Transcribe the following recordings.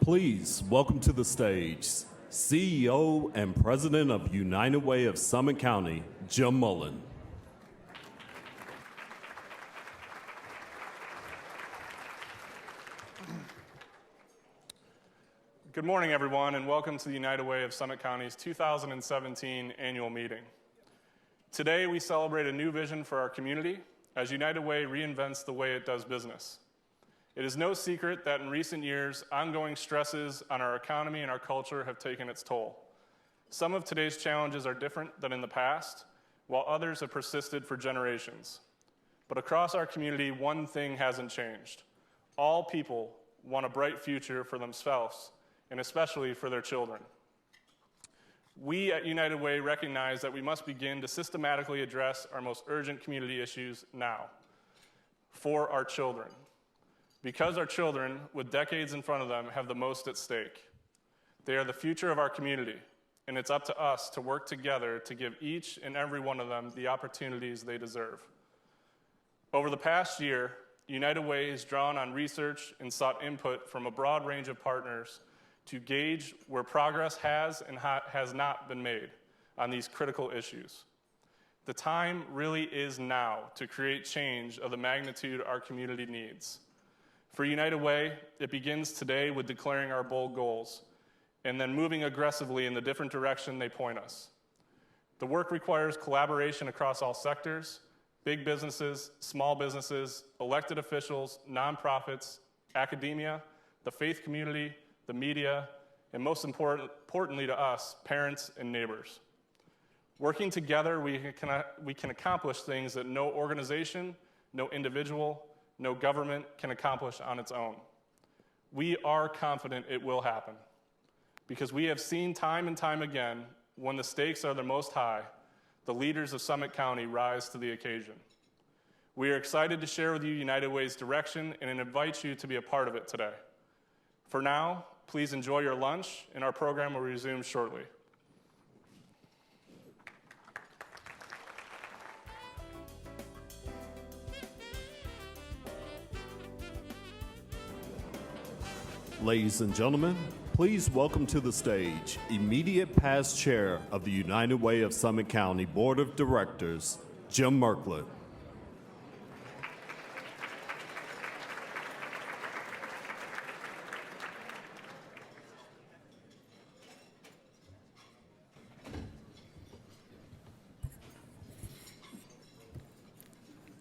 Please welcome to the stage CEO and President of United Way of Summit County, Jim Mullen. Good morning, everyone, and welcome to the United Way of Summit County's 2017 annual meeting. Today, we celebrate a new vision for our community as United Way reinvents the way it does business. It is no secret that in recent years, ongoing stresses on our economy and our culture have taken its toll. Some of today's challenges are different than in the past, while others have persisted for generations. But across our community, one thing hasn't changed. All people want a bright future for themselves, and especially for their children. We at United Way recognize that we must begin to systematically address our most urgent community issues now, for our children. Because our children, with decades in front of them, have the most at stake. They are the future of our community, and it's up to us to work together to give each and every one of them the opportunities they deserve. Over the past year, United Way has drawn on research and sought input from a broad range of partners to gauge where progress has and has not been made on these critical issues. The time really is now to create change of the magnitude our community needs. For United Way, it begins today with declaring our bold goals and then moving aggressively in the different direction they point us. The work requires collaboration across all sectors, big businesses, small businesses, elected officials, nonprofits, academia, the faith community, the media, and most importantly to us, parents and neighbors. Working together, we can accomplish things that no organization, no individual, no government can accomplish on its own. We are confident it will happen because we have seen time and time again when the stakes are the most high, the leaders of Summit County rise to the occasion. We are excited to share with you United Way's direction and invite you to be a part of it today. For now, please enjoy your lunch, and our program will resume shortly. Ladies and gentlemen, please welcome to the stage immediate past chair of the United Way of Summit County Board of Directors, Jim Merklet.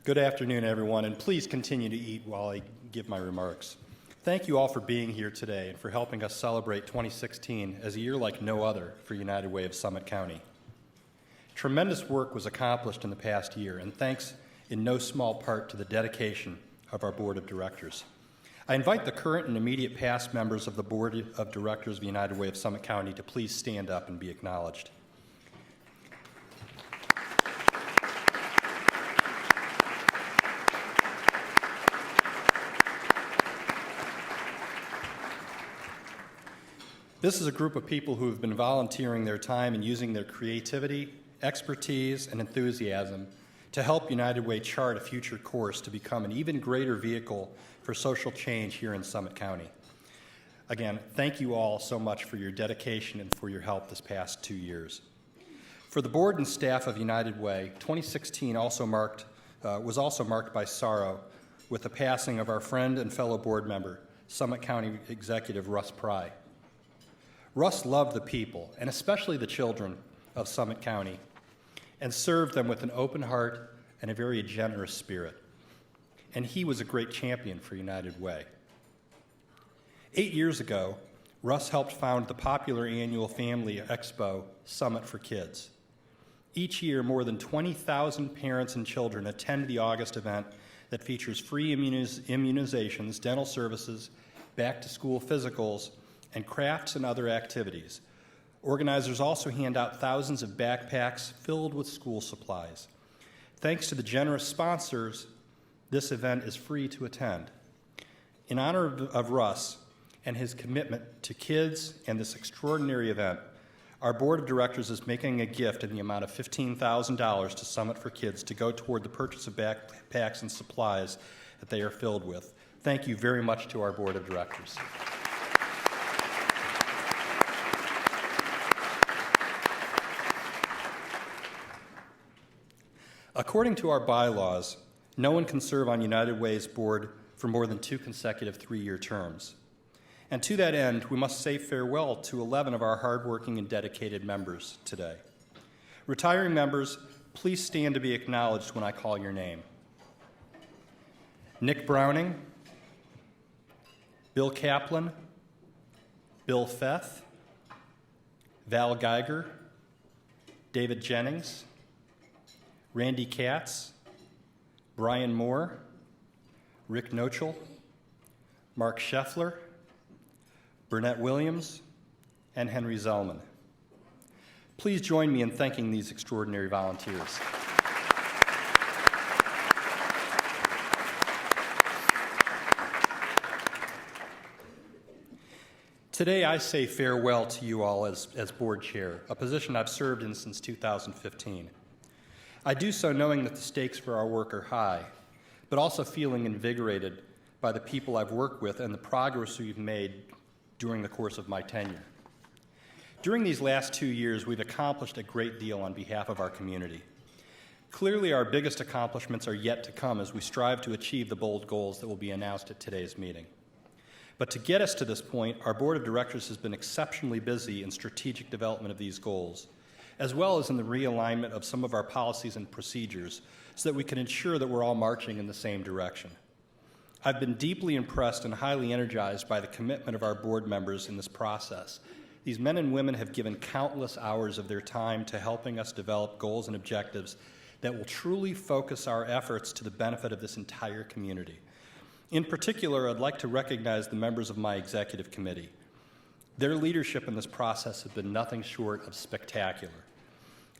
Good afternoon, everyone, and please continue to eat while I give my remarks. Thank you all for being here today and for helping us celebrate 2016 as a year like no other for United Way of Summit County. Tremendous work was accomplished in the past year, and thanks in no small part to the dedication of our Board of Directors. I invite the current and immediate past members of the Board of Directors of United Way of Summit County to please stand up and be acknowledged. This is a group of people who have been volunteering their time and using their creativity, expertise, and enthusiasm to help United Way chart a future course to become an even greater vehicle for social change here in Summit County. Again, thank you all so much for your dedication and for your help this past 2 years. For the board and staff of United Way, 2016 was also marked by sorrow with the passing of our friend and fellow board member, Summit County Executive Russ Pry. Russ loved the people, and especially the children of Summit County, and served them with an open heart and a very generous spirit. And he was a great champion for United Way. 8 years ago, Russ helped found the popular annual family expo, Summit for Kids. Each year, more than 20,000 parents and children attend the August event that features free immunizations, dental services, back-to-school physicals, and crafts and other activities. Organizers also hand out thousands of backpacks filled with school supplies. Thanks to the generous sponsors, this event is free to attend. In honor of Russ and his commitment to kids and this extraordinary event, our board of directors is making a gift in the amount of $15,000 to Summit for Kids to go toward the purchase of backpacks and supplies that they are filled with. Thank you very much to our board of directors. According to our bylaws, no one can serve on United Way's board for more than 2 consecutive 3-year terms. And to that end, we must say farewell to 11 of our hardworking and dedicated members today. Retiring members, please stand to be acknowledged when I call your name. Nick Browning, Bill Kaplan, Bill Feth, Val Geiger, David Jennings, Randy Katz, Brian Moore, Rick Nochel, Mark Scheffler, Burnett Williams, and Henry Zellman. Please join me in thanking these extraordinary volunteers. Today, I say farewell to you all as board chair, a position I've served in since 2015. I do so knowing that the stakes for our work are high, but also feeling invigorated by the people I've worked with and the progress we've made during the course of my tenure. During these last 2 years, we've accomplished a great deal on behalf of our community. Clearly, our biggest accomplishments are yet to come as we strive to achieve the bold goals that will be announced at today's meeting. But to get us to this point, our board of directors has been exceptionally busy in strategic development of these goals, as well as in the realignment of some of our policies and procedures so that we can ensure that we're all marching in the same direction. I've been deeply impressed and highly energized by the commitment of our board members in this process. These men and women have given countless hours of their time to helping us develop goals and objectives that will truly focus our efforts to the benefit of this entire community. In particular, I'd like to recognize the members of my executive committee. Their leadership in this process has been nothing short of spectacular.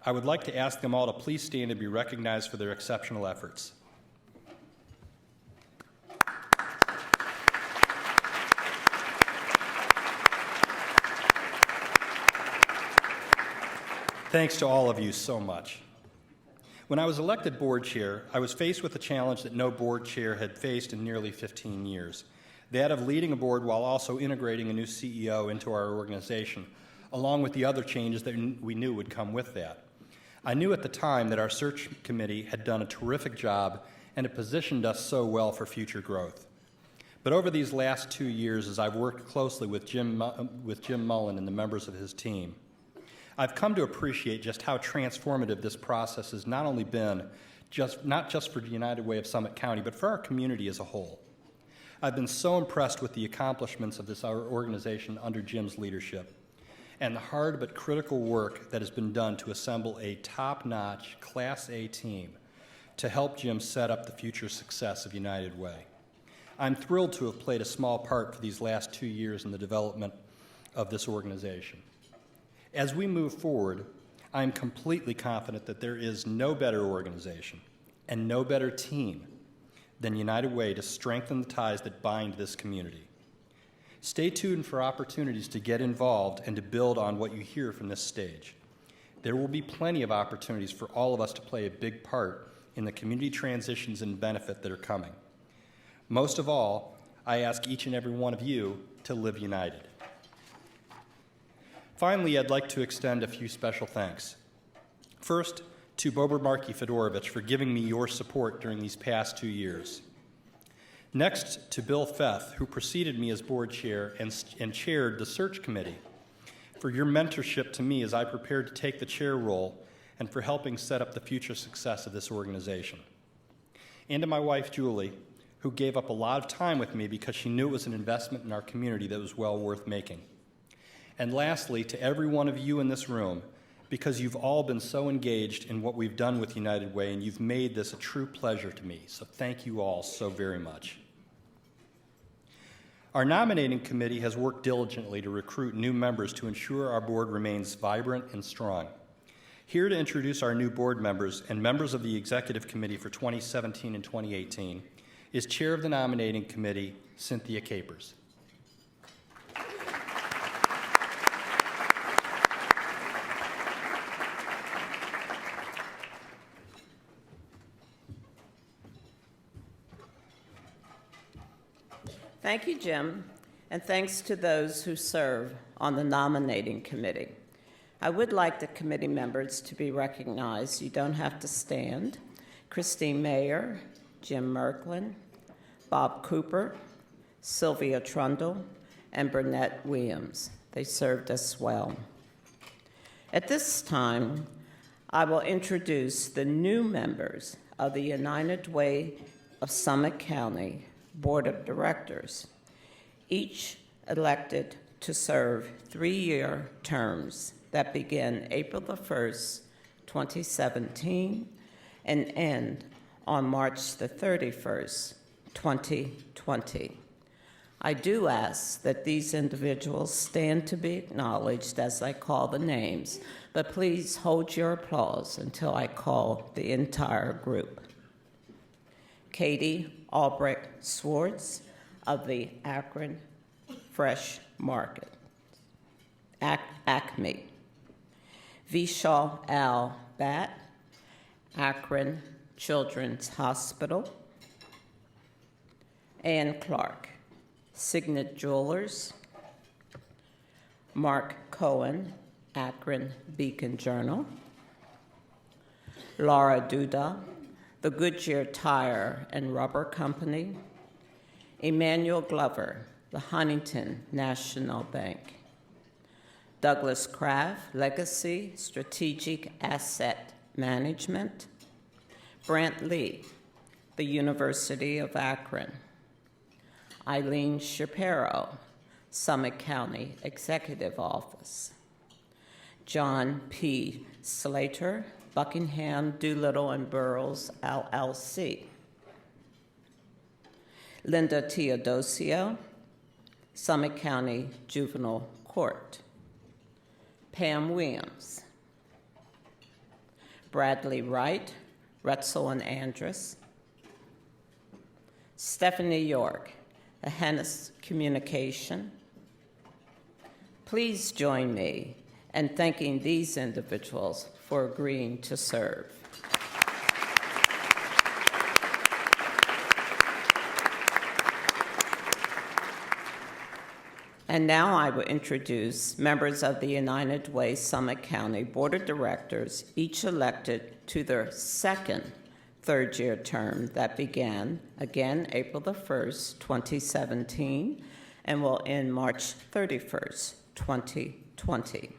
I would like to ask them all to please stand and be recognized for their exceptional efforts. Thanks to all of you so much. When I was elected board chair, I was faced with a challenge that no board chair had faced in nearly 15 years, that of leading a board while also integrating a new CEO into our organization, along with the other changes that we knew would come with that. I knew at the time that our search committee had done a terrific job and it positioned us so well for future growth. But over these last 2 years, as I've worked closely with Jim Mullen and the members of his team, I've come to appreciate just how transformative this process has not only been, not just for the United Way of Summit County, but for our community as a whole. I've been so impressed with the accomplishments of our organization under Jim's leadership and the hard but critical work that has been done to assemble a top-notch Class A team to help Jim set up the future success of United Way. I'm thrilled to have played a small part for these last 2 years in the development of this organization. As we move forward, I'm completely confident that there is no better organization and no better team than United Way to strengthen the ties that bind this community. Stay tuned for opportunities to get involved and to build on what you hear from this stage. There will be plenty of opportunities for all of us to play a big part in the community transitions and benefit that are coming. Most of all, I ask each and every one of you to live united. Finally, I'd like to extend a few special thanks. First, to Bober Markey Fedorovich for giving me your support during these past 2 years. Next, to Bill Feth, who preceded me as board chair and chaired the search committee, for your mentorship to me as I prepared to take the chair role and for helping set up the future success of this organization. And to my wife, Julie, who gave up a lot of time with me because she knew it was an investment in our community that was well worth making. And lastly, to every one of you in this room, because you've all been so engaged in what we've done with United Way, and you've made this a true pleasure to me. So thank you all so very much. Our nominating committee has worked diligently to recruit new members to ensure our board remains vibrant and strong. Here to introduce our new board members and members of the executive committee for 2017 and 2018 is chair of the nominating committee, Cynthia Capers. Thank you, Jim, and thanks to those who serve on the nominating committee. I would like the committee members to be recognized. You don't have to stand. Christine Mayer, Jim Merklin, Bob Cooper, Sylvia Trundle, and Burnett Williams. They served us well. At this time, I will introduce the new members of the United Way of Summit County Board of Directors, each elected to serve 3-year terms that begin April the 1st, 2017, and end on March the 31st, 2020. I do ask that these individuals stand to be acknowledged as I call the names, but please hold your applause until I call the entire group. Katie Albrecht Swartz of the Akron Fresh Market, Acme. Vishal Al Bhatt, Akron Children's Hospital. Ann Clark, Signet Jewelers. Mark Cohen, Akron Beacon Journal. Laura Duda, the Goodyear Tire and Rubber Company. Emmanuel Glover, the Huntington National Bank. Douglas Kraft, Legacy Strategic Asset Management. Brant Lee, the University of Akron. Eileen Shapiro, Summit County Executive Office. John P. Slater, Buckingham, Doolittle, and Burroughs, LLC. Linda Teodosio, Summit County Juvenile Court. Pam Williams. Bradley Wright, Retzel and Andrus. Stephanie York, the Hennis Communication. Please join me in thanking these individuals for agreeing to serve. And now I will introduce members of the United Way Summit County Board of Directors, each elected to their second third-year term that began, again, April the 1st, 2017, and will end March 31st, 2020.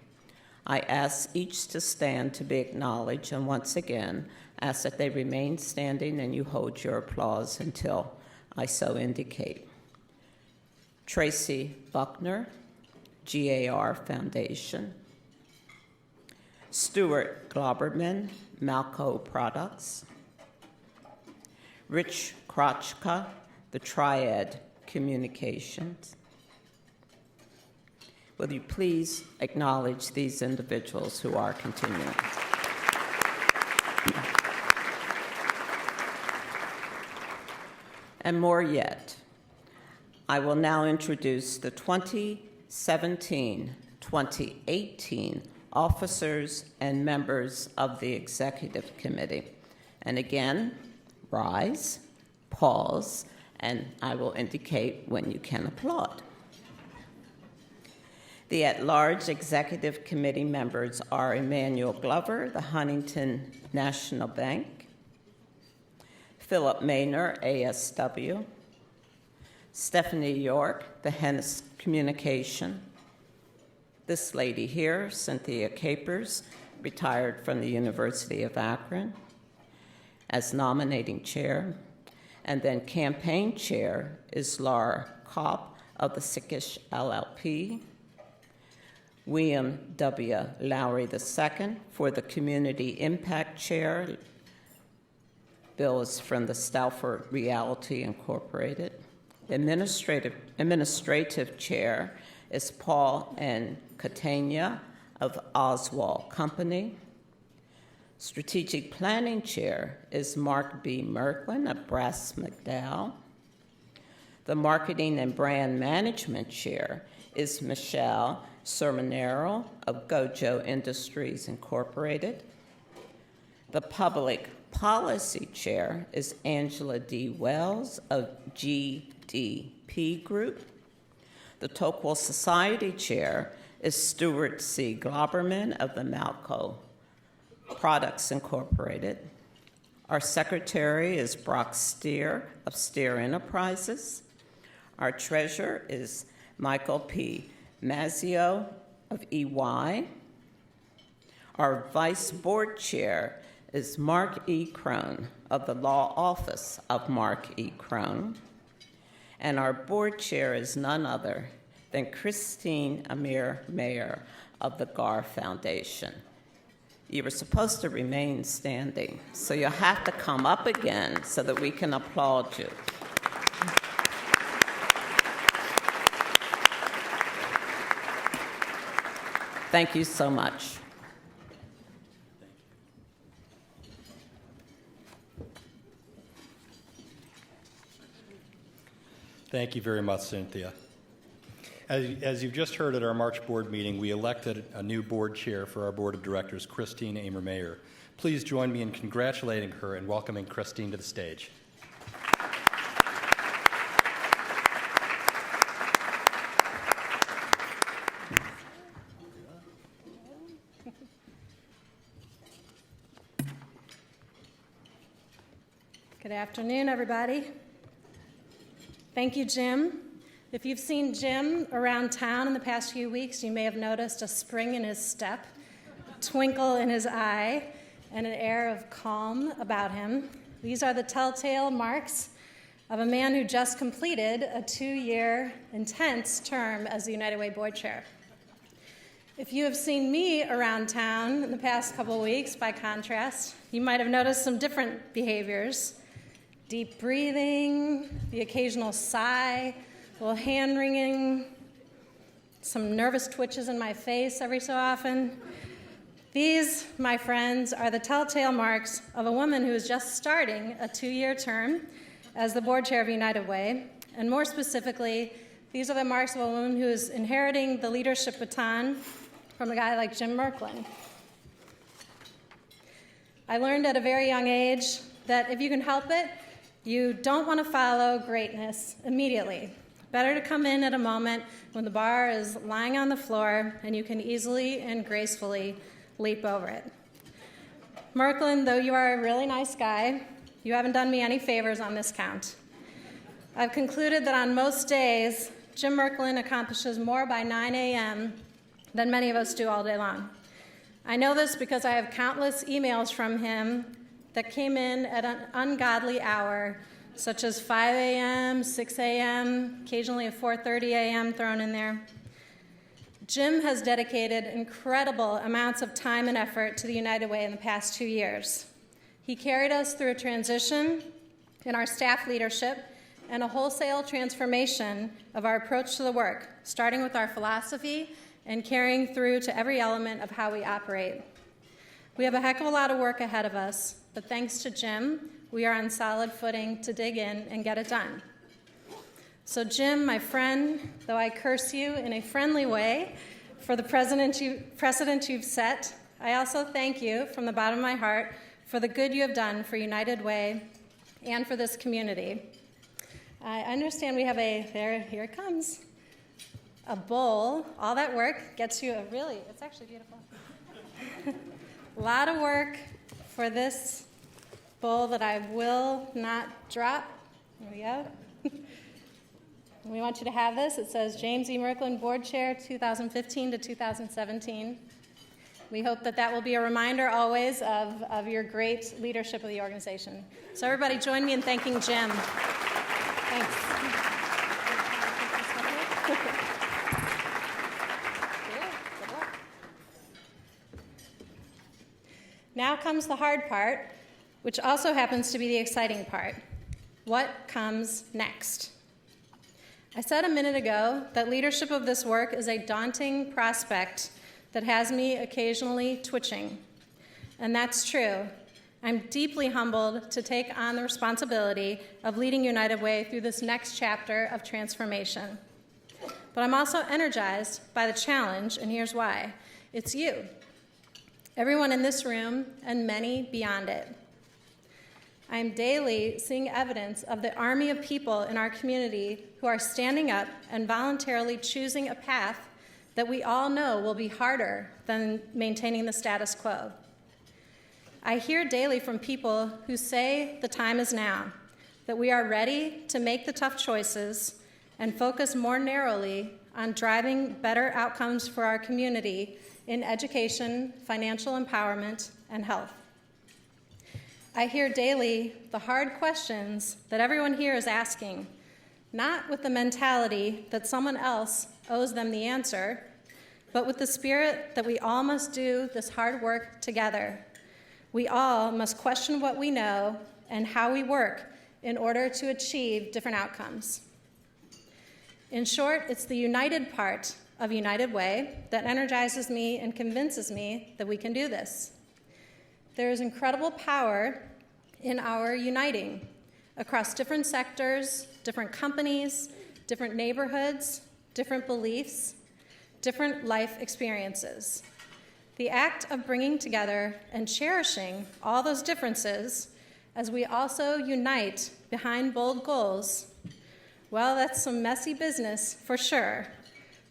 I ask each to stand to be acknowledged, and once again, ask that they remain standing and you hold your applause until I so indicate. Tracy Buckner, GAR Foundation. Stuart Glauberman, Malco Products. Rich Krochka, the Triad Communications. Will you please acknowledge these individuals who are continuing? And more yet, I will now introduce the 2017-2018 officers and members of the Executive Committee. And again, rise, pause, and I will indicate when you can applaud. The at-large Executive Committee members are Emmanuel Glover, the Huntington National Bank, Philip Maynor, ASW, Stephanie York, the Hennis Communication, this lady here, Cynthia Capers, retired from the University of Akron, as nominating chair, and then campaign chair is Laura Kopp of the Sickish LLP, William W. Lowry II for the Community Impact Chair. Bill is from the Stauffer Realty Incorporated. Administrative Chair is Paul N. Catania of Oswald Company. Strategic Planning Chair is Mark B. Merklin of Brass McDowell. The Marketing and Brand Management Chair is Michelle Sermonero of Gojo Industries Incorporated. The Public Policy Chair is Angela D. Wells of GDP Group. The Tocqueville Society Chair is Stuart C. Glauberman of the Malco Products Incorporated. Our secretary is Brock Steer of Steer Enterprises. Our treasurer is Michael P. Mazzio of EY. Our vice board chair is Mark E. Crone of the law office of Mark E. Crone. And our board chair is none other than Christine Amir Mayer of the Gar Foundation. You were supposed to remain standing, so you'll have to come up again so that we can applaud you. Thank you so much. Thank you very much, Cynthia. As you've just heard at our March board meeting, we elected a new board chair for our board of directors, Christine Amer Mayer. Please join me in congratulating her and welcoming Christine to the stage. Good afternoon, everybody. Thank you, Jim. If you've seen Jim around town in the past few weeks, you may have noticed a spring in his step, a twinkle in his eye, and an air of calm about him. These are the telltale marks of a man who just completed a 2-year intense term as the United Way board chair. If you have seen me around town in the past couple of weeks, by contrast, you might have noticed some different behaviors. Deep breathing, the occasional sigh, a little hand wringing, some nervous twitches in my face every so often. These, my friends, are the telltale marks of a woman who is just starting a 2-year term as the board chair of United Way. And more specifically, these are the marks of a woman who is inheriting the leadership baton from a guy like Jim Merklin. I learned at a very young age that if you can help it, you don't want to follow greatness immediately. Better to come in at a moment when the bar is lying on the floor and you can easily and gracefully leap over it. Merklin, though you are a really nice guy, you haven't done me any favors on this count. I've concluded that on most days, Jim Merklin accomplishes more by 9 a.m. than many of us do all day long. I know this because I have countless emails from him that came in at an ungodly hour, such as 5 a.m., 6 a.m., occasionally a 4:30 a.m. thrown in there. Jim has dedicated incredible amounts of time and effort to the United Way in the past 2 years. He carried us through a transition in our staff leadership and a wholesale transformation of our approach to the work, starting with our philosophy and carrying through to every element of how we operate. We have a heck of a lot of work ahead of us, but thanks to Jim, we are on solid footing to dig in and get it done. So Jim, my friend, though I curse you in a friendly way for the precedent you've set, I also thank you from the bottom of my heart for the good you have done for United Way and for this community. I understand we have here it comes, a bowl. All that work gets you it's actually beautiful. A lot of work for this bowl that I will not drop. Here we go. We want you to have this. It says James E. Merklin, Board Chair, 2015 to 2017. We hope that will be a reminder always of your great leadership of the organization. So everybody join me in thanking Jim. Thanks. Now comes the hard part, which also happens to be the exciting part. What comes next? I said a minute ago that leadership of this work is a daunting prospect that has me occasionally twitching. And that's true. I'm deeply humbled to take on the responsibility of leading United Way through this next chapter of transformation. But I'm also energized by the challenge, and here's why. It's you. Everyone in this room and many beyond it. I am daily seeing evidence of the army of people in our community who are standing up and voluntarily choosing a path that we all know will be harder than maintaining the status quo. I hear daily from people who say the time is now, that we are ready to make the tough choices and focus more narrowly on driving better outcomes for our community in education, financial empowerment, and health. I hear daily the hard questions that everyone here is asking, not with the mentality that someone else owes them the answer, but with the spirit that we all must do this hard work together. We all must question what we know and how we work in order to achieve different outcomes. In short, it's the united part of United Way that energizes me and convinces me that we can do this. There is incredible power in our uniting across different sectors, different companies, different neighborhoods, different beliefs, different life experiences. The act of bringing together and cherishing all those differences as we also unite behind bold goals, well, that's some messy business for sure,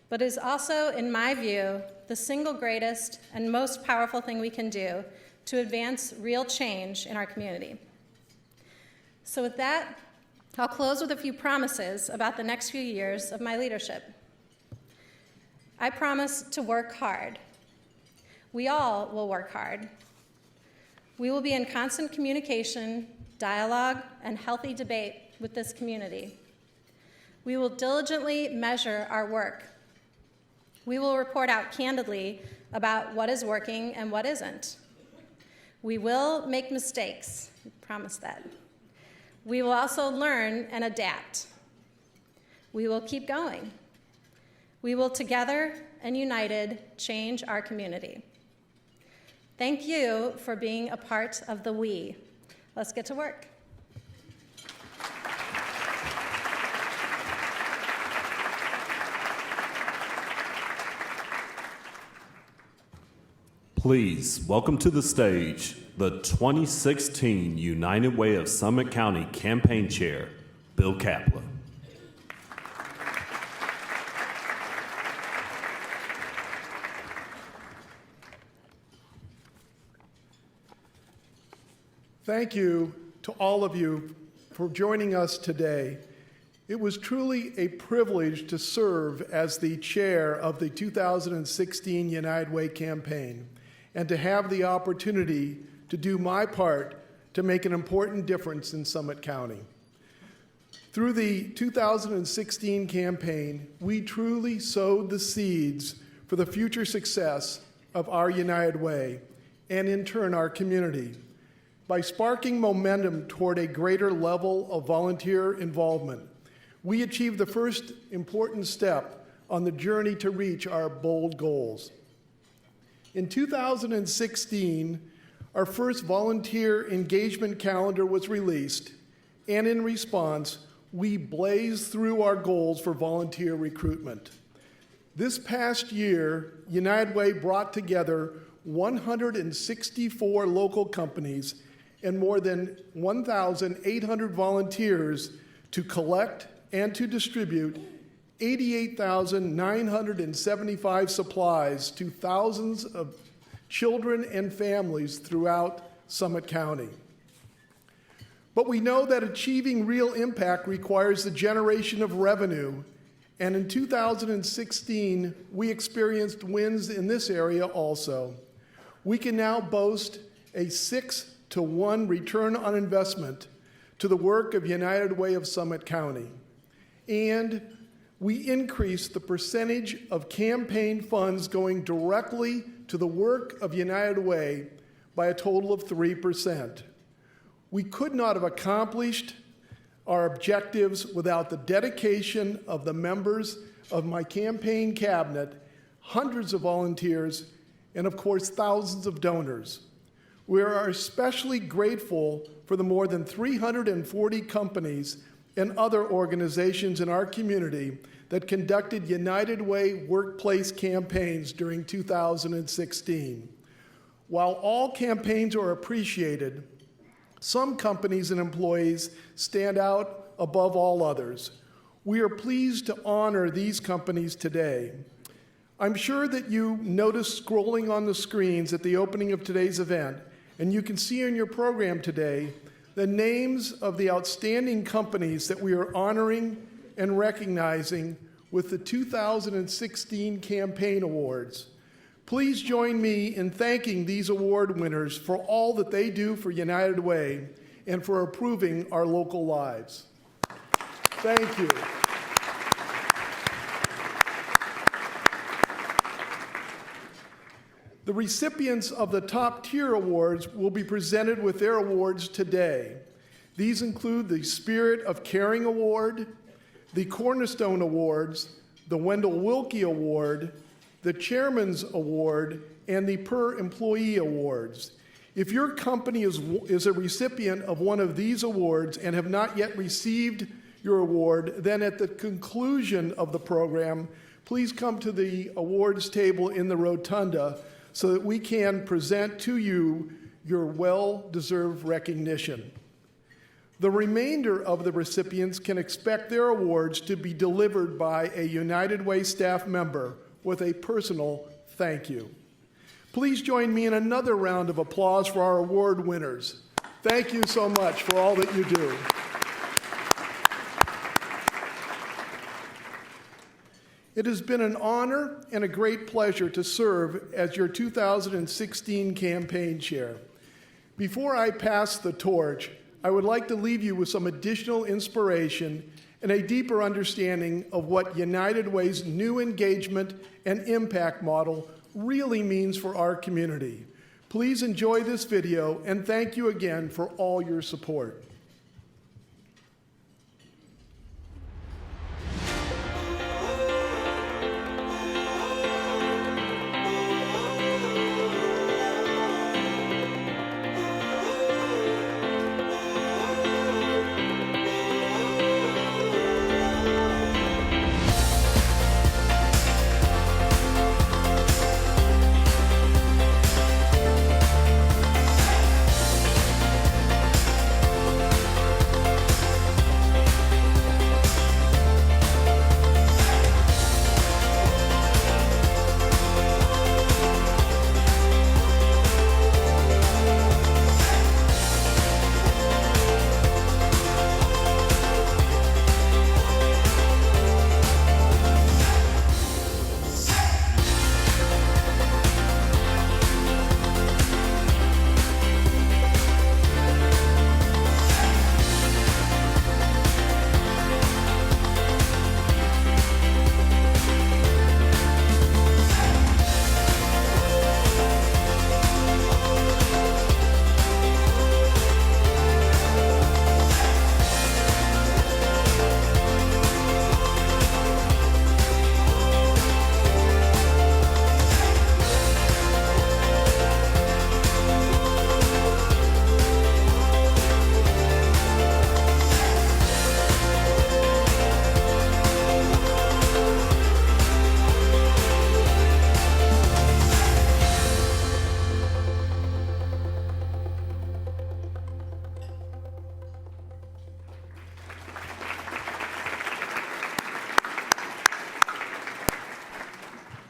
but is also, in my view, the single greatest and most powerful thing we can do to advance real change in our community. So with that, I'll close with a few promises about the next few years of my leadership. I promise to work hard. We all will work hard. We will be in constant communication, dialogue, and healthy debate with this community. We will diligently measure our work. We will report out candidly about what is working and what isn't. We will make mistakes, I promise that. We will also learn and adapt. We will keep going. We will together and united change our community. Thank you for being a part of the we. Let's get to work. Please welcome to the stage the 2016 United Way of Summit County Campaign Chair, Bill Kaplan. Thank you to all of you for joining us today. It was truly a privilege to serve as the chair of the 2016 United Way campaign and to have the opportunity to do my part to make an important difference in Summit County. Through the 2016 campaign, we truly sowed the seeds for the future success of our United Way and in turn our community by sparking momentum toward a greater level of volunteer involvement. We achieved the first important step on the journey to reach our bold goals. In 2016, our first volunteer engagement calendar was released, and in response, we blazed through our goals for volunteer recruitment. This past year, United Way brought together 164 local companies and more than 1,800 volunteers to collect and to distribute 88,975 supplies to thousands of children and families throughout Summit County. But we know that achieving real impact requires the generation of revenue, and in 2016, we experienced wins in this area also. We can now boast a 6-to-1 return on investment to the work of United Way of Summit County. And we increased the percentage of campaign funds going directly to the work of United Way by a total of 3%. We could not have accomplished our objectives without the dedication of the members of my campaign cabinet, hundreds of volunteers, and of course, thousands of donors. We are especially grateful for the more than 340 companies and other organizations in our community that conducted United Way workplace campaigns during 2016. While all campaigns are appreciated, some companies and employees stand out above all others. We are pleased to honor these companies today. I'm sure that you noticed scrolling on the screens at the opening of today's event And you can see in your program today the names of the outstanding companies that we are honoring and recognizing with the 2016 Campaign Awards. Please join me in thanking these award winners for all that they do for United Way and for improving our local lives. Thank you. The recipients of the top tier awards will be presented with their awards today. These include the Spirit of Caring Award, the Cornerstone Awards, the Wendell Wilkie Award, the Chairman's Award, and the Per Employee Awards. If your company is a recipient of one of these awards and have not yet received your award, then at the conclusion of the program, please come to the awards table in the rotunda so that we can present to you your well-deserved recognition. The remainder of the recipients can expect their awards to be delivered by a United Way staff member with a personal thank you. Please join me in another round of applause for our award winners. Thank you so much for all that you do. It has been an honor and a great pleasure to serve as your 2016 campaign chair. Before I pass the torch, I would like to leave you with some additional inspiration and a deeper understanding of what United Way's new engagement and impact model really means for our community. Please enjoy this video, and thank you again for all your support.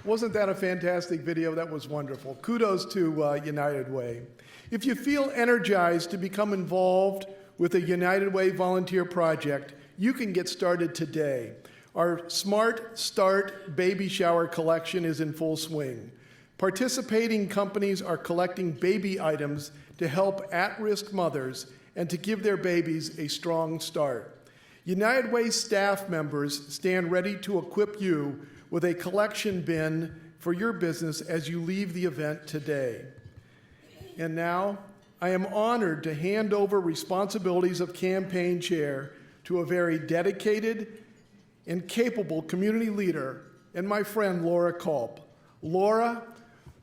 Wasn't that a fantastic video? That was wonderful. Kudos to United Way. If you feel energized to become involved with a United Way volunteer project, you can get started today. Our Smart Start baby shower collection is in full swing. Participating companies are collecting baby items to help at-risk mothers and to give their babies a strong start. United Way staff members stand ready to equip you with a collection bin for your business as you leave the event today. And now, I am honored to hand over responsibilities of campaign chair to a very dedicated and capable community leader and my friend Laura Culp. Laura,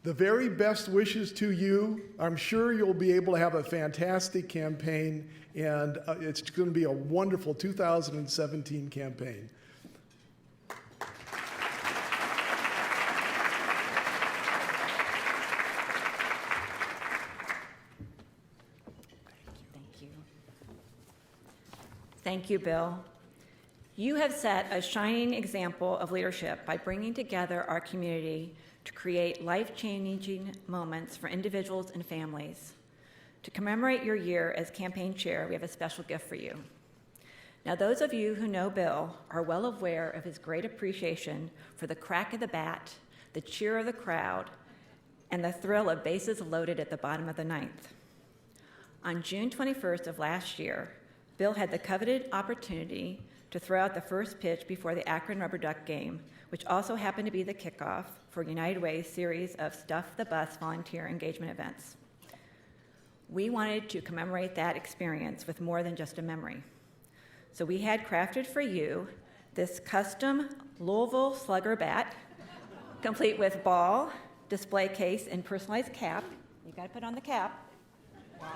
the very best wishes to you. I'm sure you'll be able to have a fantastic campaign, and it's going to be a wonderful 2017 campaign. Thank you, Bill. You have set a shining example of leadership by bringing together our community to create life-changing moments for individuals and families. To commemorate your year as campaign chair, we have a special gift for you. Now, those of you who know Bill are well aware of his great appreciation for the crack of the bat, the cheer of the crowd, and the thrill of bases loaded at the bottom of the ninth. On June 21st of last year, Bill had the coveted opportunity to throw out the first pitch before the Akron Rubber Duck game, which also happened to be the kickoff for United Way's series of Stuff the Bus volunteer engagement events. We wanted to commemorate that experience with more than just a memory. So we had crafted for you this custom Louisville Slugger bat, complete with ball, display case, and personalized cap. You got to put on the cap. Wow.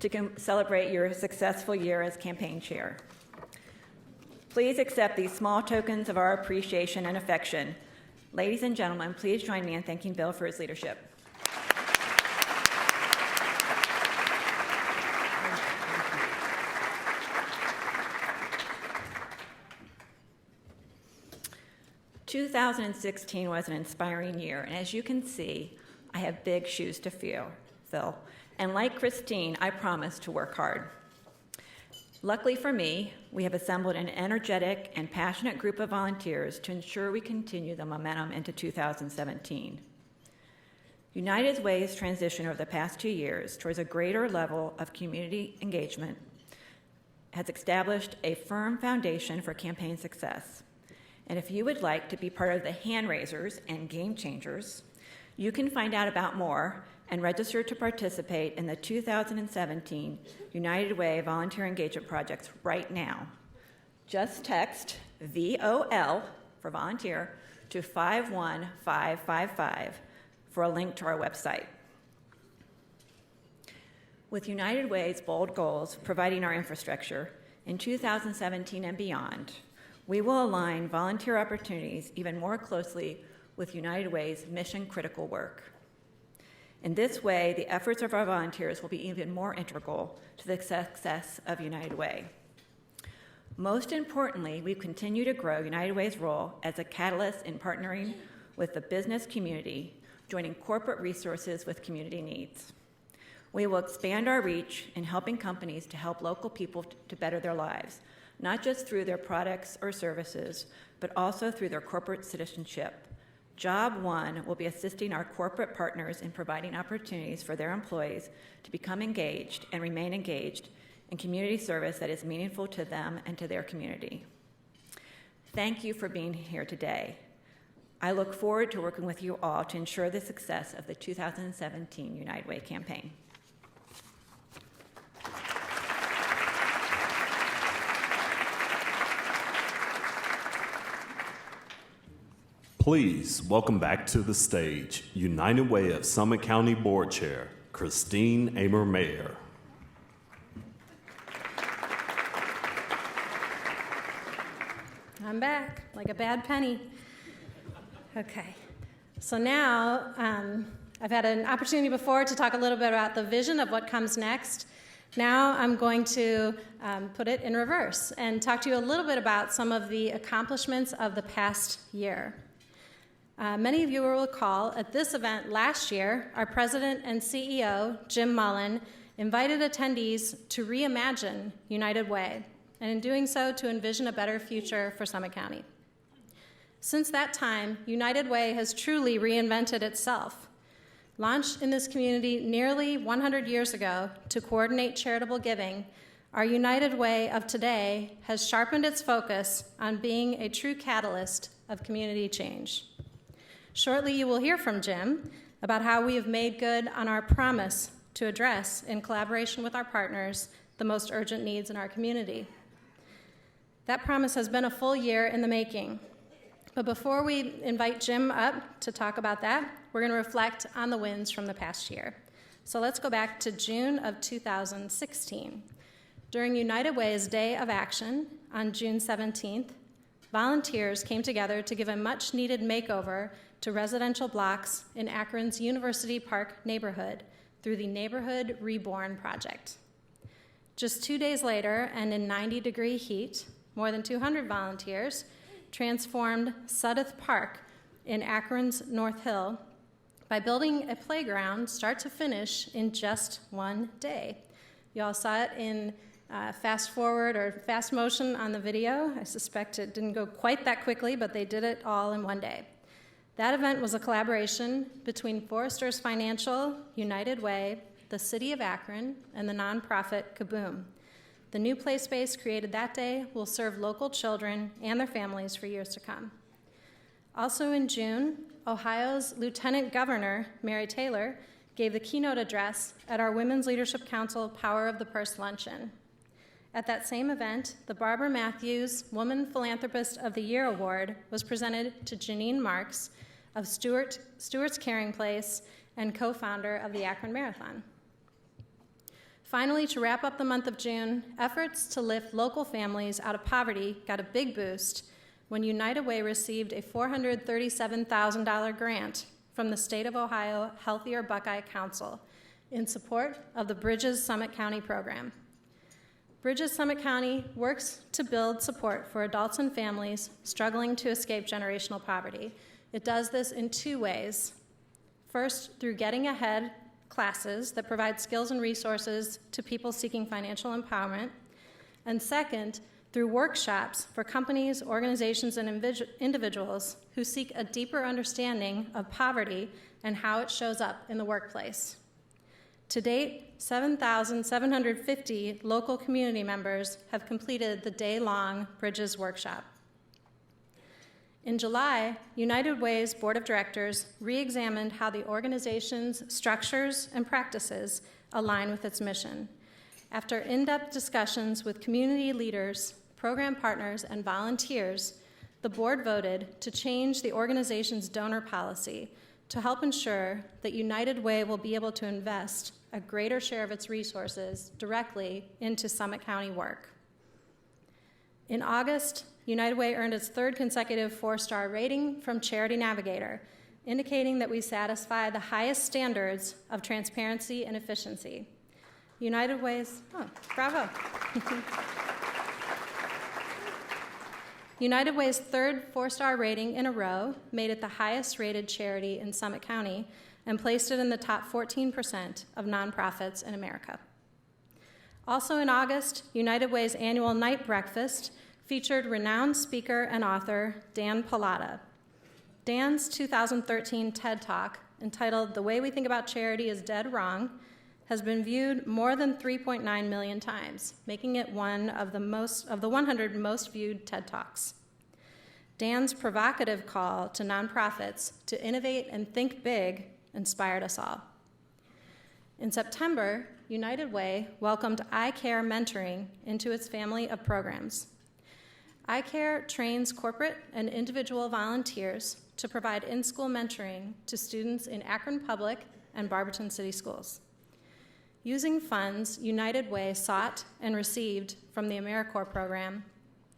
To celebrate your successful year as campaign chair. Please accept these small tokens of our appreciation and affection. Ladies and gentlemen, please join me in thanking Bill for his leadership. Two 2016 was an inspiring year, and as you can see, I have big shoes to fill. And like Christine, I promise to work hard. Luckily for me, we have assembled an energetic and passionate group of volunteers to ensure we continue the momentum into 2017. United Way's transition over the past 2 years towards a greater level of community engagement has established a firm foundation for campaign success. And if you would like to be part of the hand raisers and game changers, you can find out about more and register to participate in the 2017 United Way Volunteer Engagement Projects right now. Just text VOL for volunteer to 51555 for a link to our website. With United Way's bold goals providing our infrastructure in 2017 and beyond, we will align volunteer opportunities even more closely with United Way's mission-critical work. In this way, the efforts of our volunteers will be even more integral to the success of United Way. Most importantly, we continue to grow United Way's role as a catalyst in partnering with the business community, joining corporate resources with community needs. We will expand our reach in helping companies to help local people to better their lives, not just through their products or services, but also through their corporate citizenship. Job one will be assisting our corporate partners in providing opportunities for their employees to become engaged and remain engaged in community service that is meaningful to them and to their community. Thank you for being here today. I look forward to working with you all to ensure the success of the 2017 United Way campaign. Please welcome back to the stage United Way of Summit County Board Chair, Christine Amer-Mayer. I'm back, like a bad penny. Okay, so now I've had an opportunity before to talk a little bit about the vision of what comes next. Now I'm going to put it in reverse and talk to you a little bit about some of the accomplishments of the past year. Many of you will recall at this event last year, our president and CEO, Jim Mullen, invited attendees to reimagine United Way, and in doing so, to envision a better future for Summit County. Since that time, United Way has truly reinvented itself. Launched in this community nearly 100 years ago to coordinate charitable giving, our United Way of today has sharpened its focus on being a true catalyst of community change. Shortly, you will hear from Jim about how we have made good on our promise to address, in collaboration with our partners, the most urgent needs in our community. That promise has been a full year in the making. But before we invite Jim up to talk about that, we're going to reflect on the wins from the past year. So let's go back to June of 2016. During United Way's Day of Action on June 17th, volunteers came together to give a much-needed makeover to residential blocks in Akron's University Park neighborhood through the Neighborhood Reborn Project. Just 2 days later, and in 90-degree heat, more than 200 volunteers transformed Sudeth Park in Akron's North Hill by building a playground start to finish in just one day. You all saw it in fast forward or fast motion on the video. I suspect it didn't go quite that quickly, but they did it all in one day. That event was a collaboration between Foresters Financial, United Way, the City of Akron, and the nonprofit Kaboom. The new play space created that day will serve local children and their families for years to come. Also in June, Ohio's Lieutenant Governor, Mary Taylor, gave the keynote address at our Women's Leadership Council Power of the Purse Luncheon. At that same event, the Barbara Matthews Woman Philanthropist of the Year Award was presented to Janine Marks of Stewart's Caring Place and co-founder of the Akron Marathon. Finally, to wrap up the month of June, efforts to lift local families out of poverty got a big boost when United Way received a $437,000 grant from the State of Ohio Healthier Buckeye Council in support of the Bridges Summit County program. Bridges Summit County works to build support for adults and families struggling to escape generational poverty. It does this in two ways. First, through Getting Ahead classes that provide skills and resources to people seeking financial empowerment. And second, through workshops for companies, organizations, and individuals who seek a deeper understanding of poverty and how it shows up in the workplace. To date, 7,750 local community members have completed the day-long Bridges workshop. In July, United Way's Board of Directors re-examined how the organization's structures and practices align with its mission. After in-depth discussions with community leaders, program partners, and volunteers, the board voted to change the organization's donor policy to help ensure that United Way will be able to invest a greater share of its resources directly into Summit County work. In August, United Way earned its third consecutive 4-star rating from Charity Navigator, indicating that we satisfy the highest standards of transparency and efficiency. United Way's, bravo. United Way's third 4-star rating in a row made it the highest rated charity in Summit County and placed it in the top 14% of nonprofits in America. Also in August, United Way's annual night breakfast featured renowned speaker and author Dan Pallotta. Dan's 2013 TED Talk, entitled The Way We Think About Charity is Dead Wrong, has been viewed more than 3.9 million times, making it one of the 100 most viewed TED Talks. Dan's provocative call to nonprofits to innovate and think big inspired us all. In September, United Way welcomed iCare Mentoring into its family of programs. iCare trains corporate and individual volunteers to provide in-school mentoring to students in Akron Public and Barberton City Schools. Using funds United Way sought and received from the AmeriCorps program,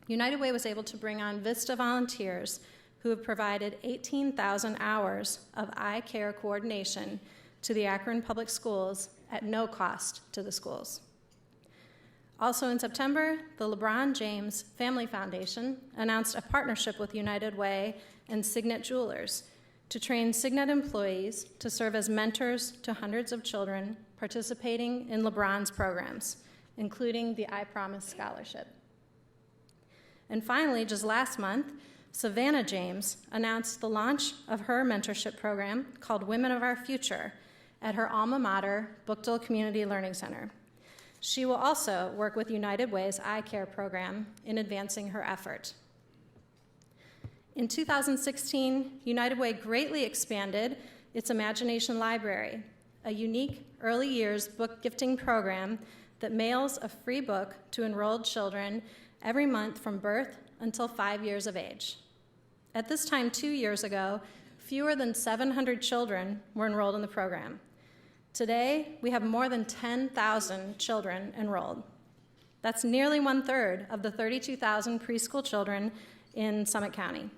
United Way was able to bring on Vista volunteers who have provided 18,000 hours of iCare coordination to the Akron Public Schools at no cost to the schools. Also in September, the LeBron James Family Foundation announced a partnership with United Way and Signet Jewelers to train Signet employees to serve as mentors to hundreds of children participating in LeBron's programs, including the I Promise Scholarship. And finally, just last month, Savannah James announced the launch of her mentorship program called Women of Our Future at her alma mater, Bookdale Community Learning Center. She will also work with United Way's iCare program in advancing her effort. In 2016, United Way greatly expanded its Imagination Library, a unique early years book gifting program that mails a free book to enrolled children every month from birth until 5 years of age. At this time 2 years ago, fewer than 700 children were enrolled in the program. Today, we have more than 10,000 children enrolled. That's nearly 1/3 of the 32,000 preschool children in Summit County.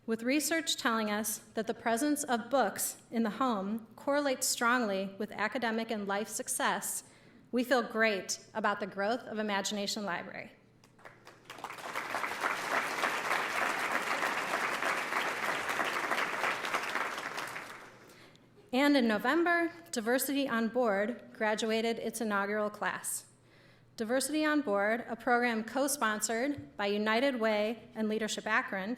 With research telling us that the presence of books in the home correlates strongly with academic and life success, we feel great about the growth of Imagination Library. And in November, Diversity on Board graduated its inaugural class. Diversity on Board, a program co-sponsored by United Way and Leadership Akron,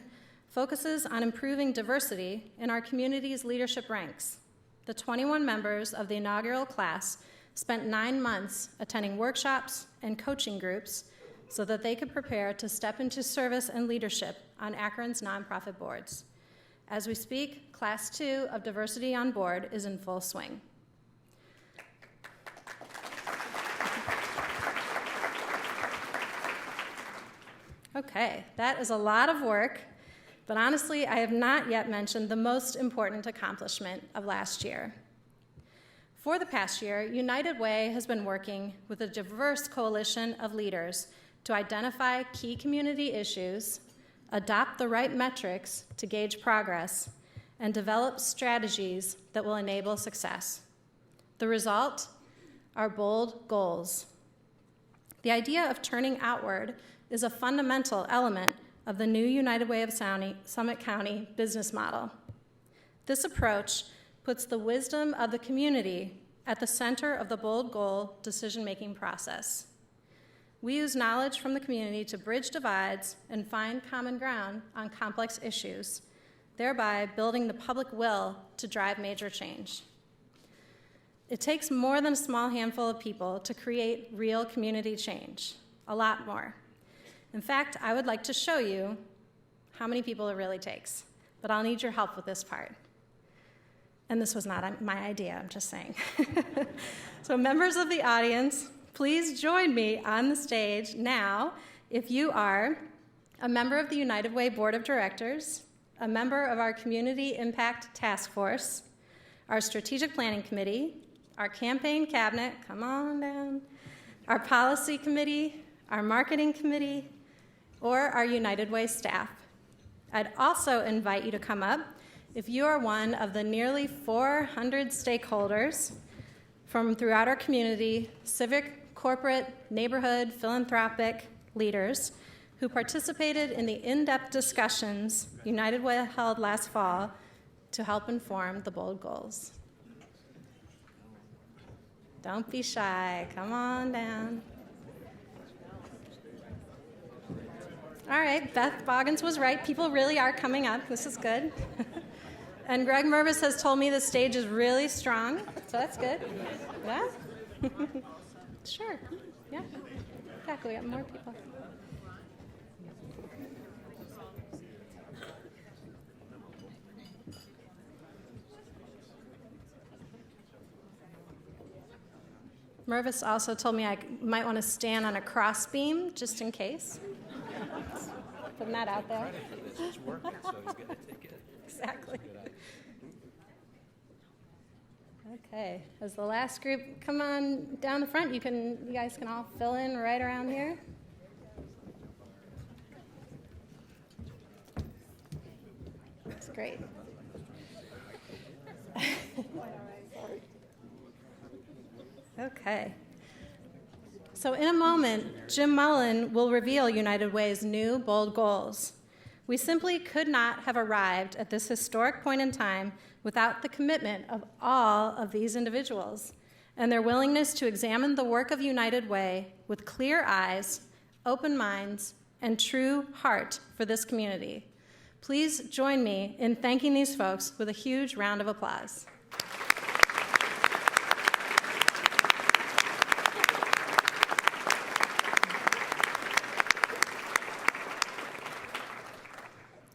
focuses on improving diversity in our community's leadership ranks. The 21 members of the inaugural class spent 9 months attending workshops and coaching groups so that they could prepare to step into service and leadership on Akron's nonprofit boards. As we speak, Class 2 of Diversity on Board is in full swing. Okay, that is a lot of work, but honestly, I have not yet mentioned the most important accomplishment of last year. For the past year, United Way has been working with a diverse coalition of leaders to identify key community issues, adopt the right metrics to gauge progress, and develop strategies that will enable success. The result are bold goals. The idea of turning outward is a fundamental element of the new United Way of Summit County business model. This approach puts the wisdom of the community at the center of the bold goal decision-making process. We use knowledge from the community to bridge divides and find common ground on complex issues, thereby building the public will to drive major change. It takes more than a small handful of people to create real community change, a lot more. In fact, I would like to show you how many people it really takes, but I'll need your help with this part. And this was not my idea, I'm just saying. So members of the audience, please join me on the stage now if you are a member of the United Way Board of Directors, a member of our Community Impact Task Force, our Strategic Planning Committee, our Campaign Cabinet, come on down, our Policy Committee, our Marketing Committee, or our United Way staff. I'd also invite you to come up if you are one of the nearly 400 stakeholders from throughout our community, civic, corporate, neighborhood, philanthropic leaders who participated in the in-depth discussions United Way held last fall to help inform the bold goals. Don't be shy, come on down. All right, Beth Boggins was right. People really are coming up. This is good. And Greg Mervis has told me the stage is really strong, so that's good. Yeah? Sure. Yeah. Exactly. We got more people. Mervis also told me I might want to stand on a cross beam just in case. Putting that out there. It's working, so he's got to take it. Exactly. Okay, as the last group come on down the front, you guys can all fill in right around here. That's great. Okay. So in a moment, Jim Mullen will reveal United Way's new bold goals. We simply could not have arrived at this historic point in time without the commitment of all of these individuals and their willingness to examine the work of United Way with clear eyes, open minds, and true heart for this community. Please join me in thanking these folks with a huge round of applause.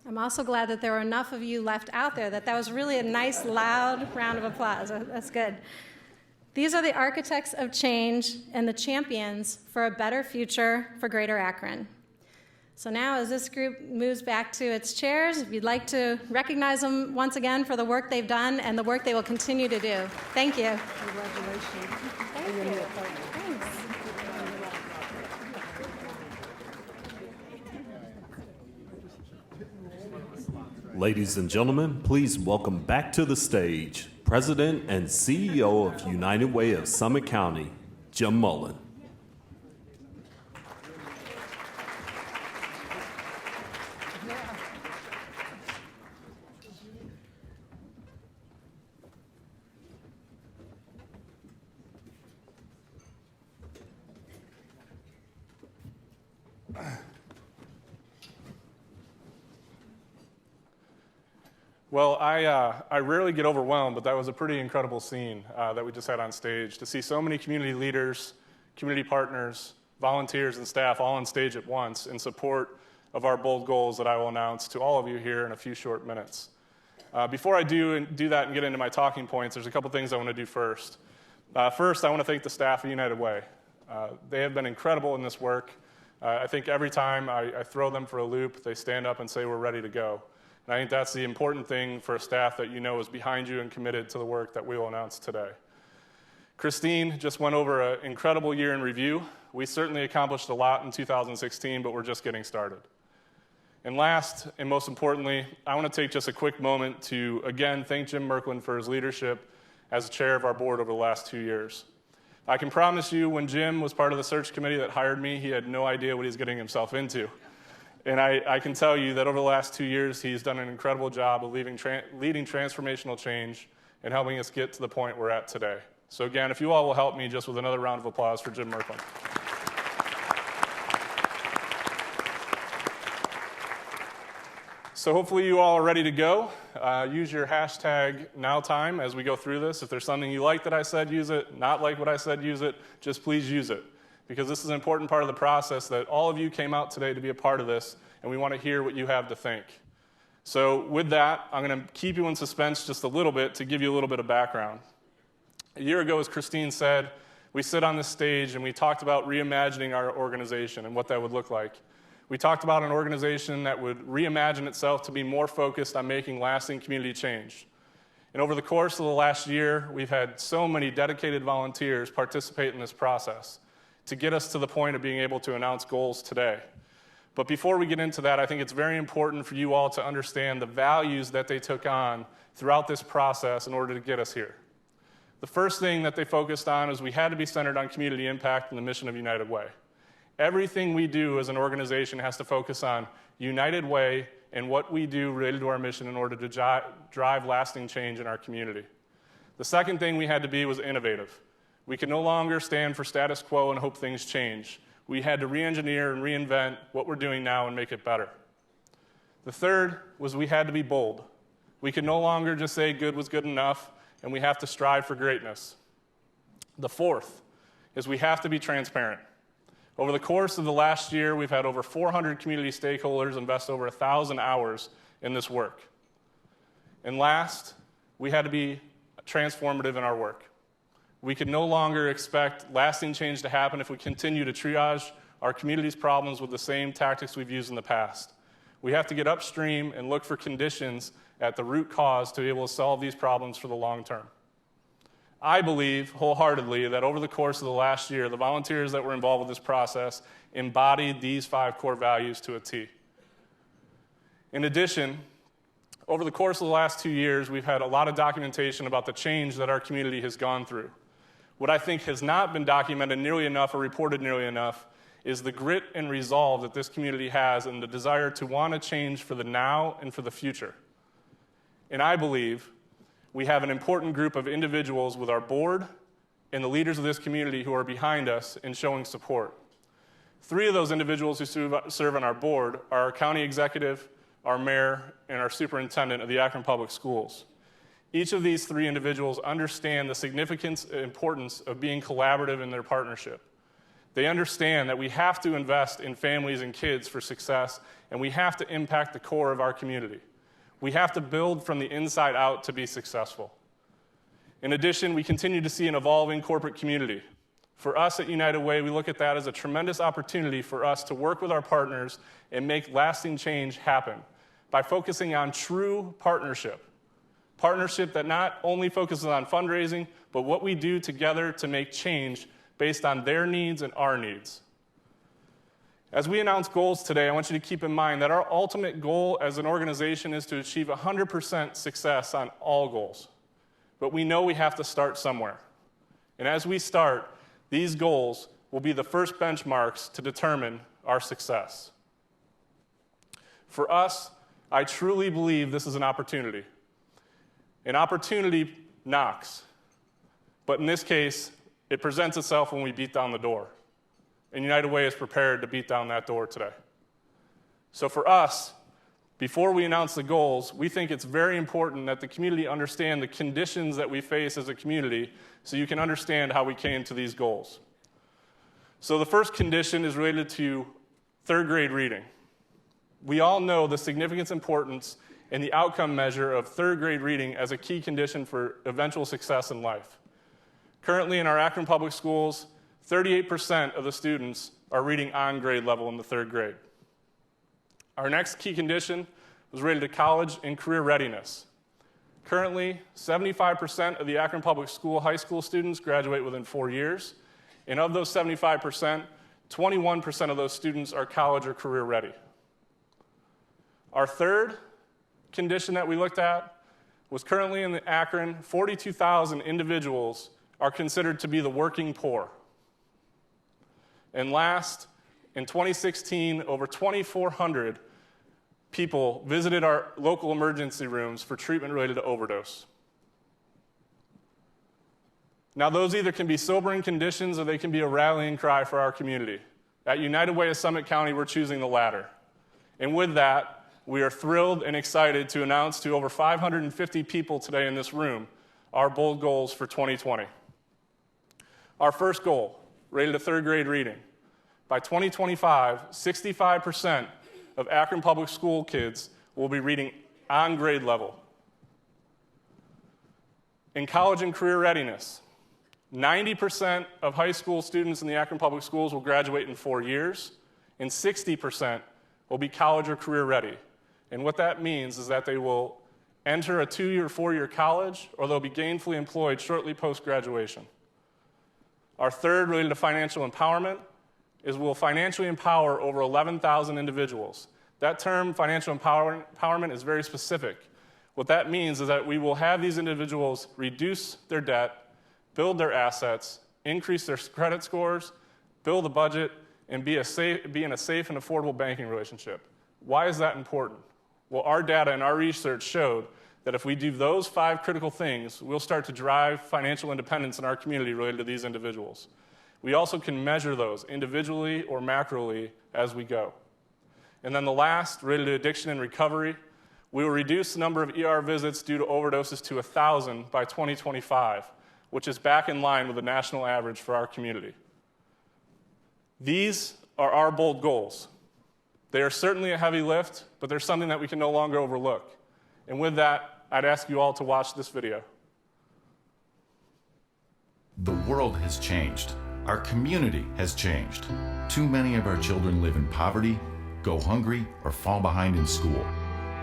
I'm also glad that there were enough of you left out there that was really a nice, loud round of applause. That's good. These are the architects of change and the champions for a better future for Greater Akron. So now as this group moves back to its chairs, if you'd like to recognize them once again for the work they've done and the work they will continue to do. Thank you. Congratulations. Thank you. Thanks. Ladies and gentlemen, please welcome back to the stage President and CEO of United Way of Summit County, Jim Mullen. Well, I rarely get overwhelmed, but that was a pretty incredible scene that we just had on stage. To see so many community leaders, community partners, volunteers, and staff all on stage at once in support of our bold goals that I will announce to all of you here in a few short minutes. Before I do that and get into my talking points, there's a couple things I want to do first. First, I want to thank the staff of United Way. They have been incredible in this work. I think every time I throw them for a loop, they stand up and say, we're ready to go. And I think that's the important thing for a staff that you know is behind you and committed to the work that we will announce today. Christine just went over an incredible year in review. We certainly accomplished a lot in 2016, but we're just getting started. And last, and most importantly, I want to take just a quick moment to, again, thank Jim Merklin for his leadership as chair of our board over the last 2 years. I can promise you, when Jim was part of the search committee that hired me, he had no idea what he was getting himself into. And I can tell you that over the last 2 years, he's done an incredible job of leading transformational change and helping us get to the point we're at today. So again, if you all will help me just with another round of applause for Jim Merklin. So hopefully you all are ready to go. Use your hashtag #NowTime as we go through this. If there's something you like that I said, use it. Not like what I said, use it. Just please use it. Because this is an important part of the process that all of you came out today to be a part of this, and we want to hear what you have to think. So with that, I'm going to keep you in suspense just a little bit to give you a little bit of background. A year ago, as Christine said, we sit on this stage and we talked about reimagining our organization and what that would look like. We talked about an organization that would reimagine itself to be more focused on making lasting community change. And over the course of the last year, we've had so many dedicated volunteers participate in this process to get us to the point of being able to announce goals today. But before we get into that, I think it's very important for you all to understand the values that they took on throughout this process in order to get us here. The first thing that they focused on is we had to be centered on community impact and the mission of United Way. Everything we do as an organization has to focus on United Way and what we do related to our mission in order to drive lasting change in our community. The second thing we had to be was innovative. We could no longer stand for status quo and hope things change. We had to re-engineer and reinvent what we're doing now and make it better. The third was we had to be bold. We could no longer just say good was good enough, and we have to strive for greatness. The fourth is we have to be transparent. Over the course of the last year, we've had over 400 community stakeholders invest over 1,000 hours in this work. And last, we had to be transformative in our work. We could no longer expect lasting change to happen if we continue to triage our community's problems with the same tactics we've used in the past. We have to get upstream and look for conditions at the root cause to be able to solve these problems for the long term. I believe wholeheartedly that over the course of the last year, the volunteers that were involved with this process embodied these 5 core values to a T. In addition, over the course of the last 2 years, we've had a lot of documentation about the change that our community has gone through. What I think has not been documented nearly enough or reported nearly enough is the grit and resolve that this community has and the desire to want to change for the now and for the future. And I believe we have an important group of individuals with our board and the leaders of this community who are behind us in showing support. 3 of those individuals who serve on our board are our county executive, our mayor, and our superintendent of the Akron Public Schools. Each of these 3 individuals understand the significance and importance of being collaborative in their partnership. They understand that we have to invest in families and kids for success, and we have to impact the core of our community. We have to build from the inside out to be successful. In addition, we continue to see an evolving corporate community. For us at United Way, we look at that as a tremendous opportunity for us to work with our partners and make lasting change happen by focusing on true partnership. Partnership that not only focuses on fundraising, but what we do together to make change based on their needs and our needs. As we announce goals today, I want you to keep in mind that our ultimate goal as an organization is to achieve 100% success on all goals. But we know we have to start somewhere. And as we start, these goals will be the first benchmarks to determine our success. For us, I truly believe this is an opportunity. An opportunity knocks. But in this case, it presents itself when we beat down the door. And United Way is prepared to beat down that door today. So for us, Before we announce the goals, we think it's very important that the community understand the conditions that we face as a community so you can understand how we came to these goals. So the first condition is related to third grade reading. We all know the significant importance and the outcome measure of third grade reading as a key condition for eventual success in life. Currently in our Akron Public Schools, 38% of the students are reading on grade level in the third grade. Our next key condition was related to college and career readiness. Currently, 75% of the Akron Public School high school students graduate within 4 years, and of those 75%, 21% of those students are college or career ready. Our third condition that we looked at was currently in the Akron, 42,000 individuals are considered to be the working poor. And last, in 2016, over 2,400 people visited our local emergency rooms for treatment related to overdose. Now, those either can be sobering conditions or they can be a rallying cry for our community. At United Way of Summit County, we're choosing the latter. And with that, we are thrilled and excited to announce to over 550 people today in this room our bold goals for 2020. Our first goal, related to third grade reading. By 2025, 65% of Akron Public School kids will be reading on grade level. In college and career readiness, 90% of high school students in the Akron Public Schools will graduate in 4 years, and 60% will be college or career ready. And what that means is that they will enter a 2-year, 4-year college, or they'll be gainfully employed shortly post-graduation. Our third, related to financial empowerment, is we'll financially empower over 11,000 individuals. That term, financial empowerment, is very specific. What that means is that we will have these individuals reduce their debt, build their assets, increase their credit scores, build a budget, and be in a safe and affordable banking relationship. Why is that important? Well, our data and our research showed that if we do those 5 critical things, we'll start to drive financial independence in our community related to these individuals. We also can measure those individually or macroly as we go. And then the last, related to addiction and recovery, we will reduce the number of ER visits due to overdoses to 1,000 by 2025, which is back in line with the national average for our community. These are our bold goals. They are certainly a heavy lift, but they're something that we can no longer overlook. And with that, I'd ask you all to watch this video. The world has changed. Our community has changed. Too many of our children live in poverty, go hungry, or fall behind in school.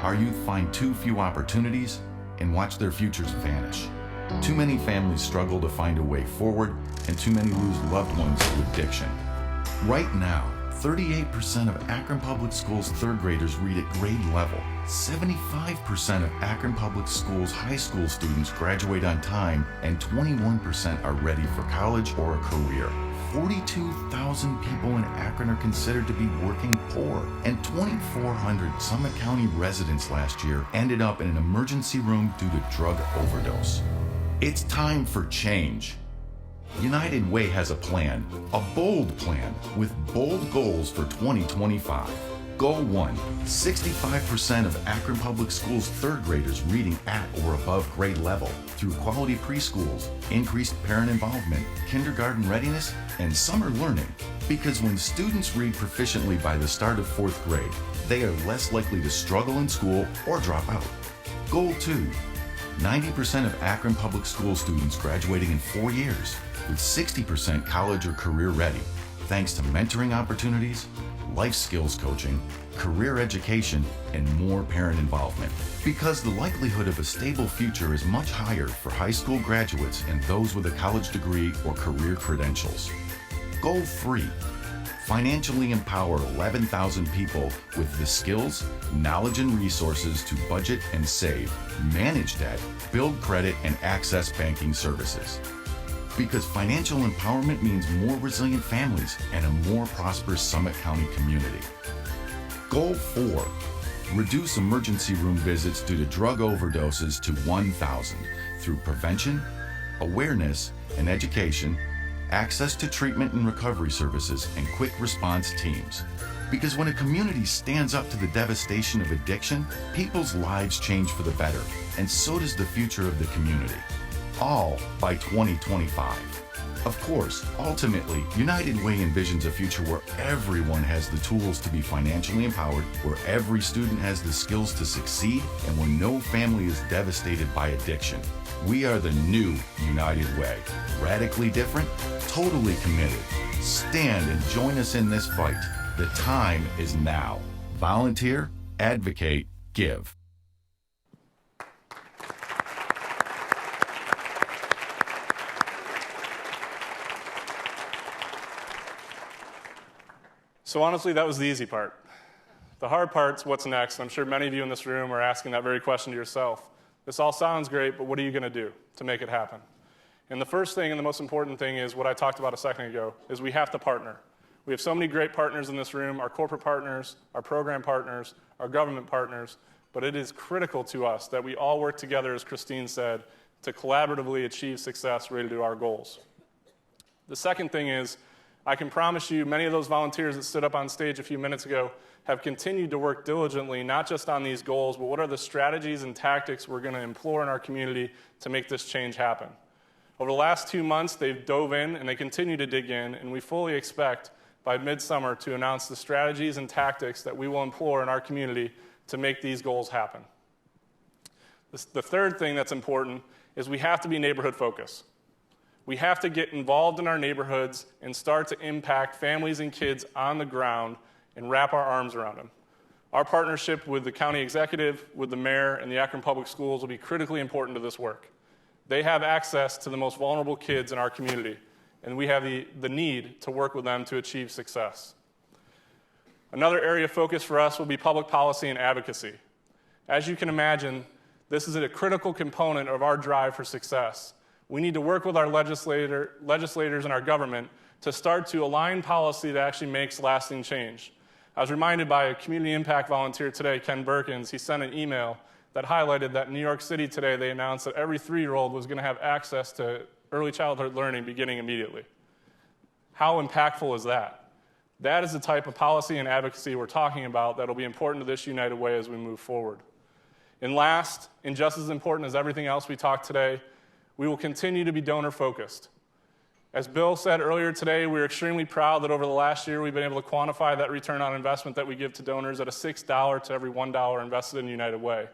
Our youth find too few opportunities and watch their futures vanish. Too many families struggle to find a way forward, and too many lose loved ones to addiction. Right now, 38% of Akron Public Schools third graders read at grade level. 75% of Akron Public Schools high school students graduate on time, and 21% are ready for college or a career. 42,000 people in Akron are considered to be working poor, and 2,400 Summit County residents last year ended up in an emergency room due to drug overdose. It's time for change. United Way has a plan, a bold plan, with bold goals for 2025. Goal 1, 65% of Akron Public Schools third graders reading at or above grade level through quality preschools, increased parent involvement, kindergarten readiness, and summer learning. Because when students read proficiently by the start of 4th grade, they are less likely to struggle in school or drop out. Goal 2, 90% of Akron Public School students graduating in 4 years, with 60% college or career ready, thanks to mentoring opportunities, life skills coaching, career education, and more parent involvement. Because the likelihood of a stable future is much higher for high school graduates and those with a college degree or career credentials. Goal 3, financially empower 11,000 people with the skills, knowledge, and resources to budget and save, manage debt, build credit, and access banking services. Because financial empowerment means more resilient families and a more prosperous Summit County community. Goal 4, reduce emergency room visits due to drug overdoses to 1,000 through prevention, awareness, and education, access to treatment and recovery services, and quick response teams. Because when a community stands up to the devastation of addiction, people's lives change for the better, and so does the future of the community. All by 2025. Of course, ultimately, United Way envisions a future where everyone has the tools to be financially empowered, where every student has the skills to succeed, and where no family is devastated by addiction. We are the new United Way. Radically different, totally committed. Stand and join us in this fight. The time is now. Volunteer, advocate, give. So honestly, that was the easy part. The hard part's what's next. I'm sure many of you in this room are asking that very question to yourself. This all sounds great, but what are you going to do to make it happen? And the first thing and the most important thing is what I talked about a second ago, is we have to partner. We have so many great partners in this room, our corporate partners, our program partners, our government partners, but it is critical to us that we all work together, as Christine said, to collaboratively achieve success related to our goals. The second thing is, I can promise you many of those volunteers that stood up on stage a few minutes ago have continued to work diligently, not just on these goals, but what are the strategies and tactics we're going to employ in our community to make this change happen. Over the last 2 months, they've dove in and they continue to dig in, and we fully expect by midsummer to announce the strategies and tactics that we will employ in our community to make these goals happen. The third thing that's important is we have to be neighborhood focused. We have to get involved in our neighborhoods and start to impact families and kids on the ground and wrap our arms around them. Our partnership with the county executive, with the mayor, and the Akron Public Schools will be critically important to this work. They have access to the most vulnerable kids in our community, and we have the need to work with them to achieve success. Another area of focus for us will be public policy and advocacy. As you can imagine, this is a critical component of our drive for success. We need to work with our legislators and our government to start to align policy that actually makes lasting change. I was reminded by a community impact volunteer today, Ken Berkins. He sent an email that highlighted that in New York City today, they announced that every 3-year-old was going to have access to early childhood learning beginning immediately. How impactful is that? That is the type of policy and advocacy we're talking about that will be important to this United Way as we move forward. And last, and just as important as everything else we talked today, we will continue to be donor-focused. As Bill said earlier today, we're extremely proud that over the last year we've been able to quantify that return on investment that we give to donors at a $6 to every $1 invested in United Way.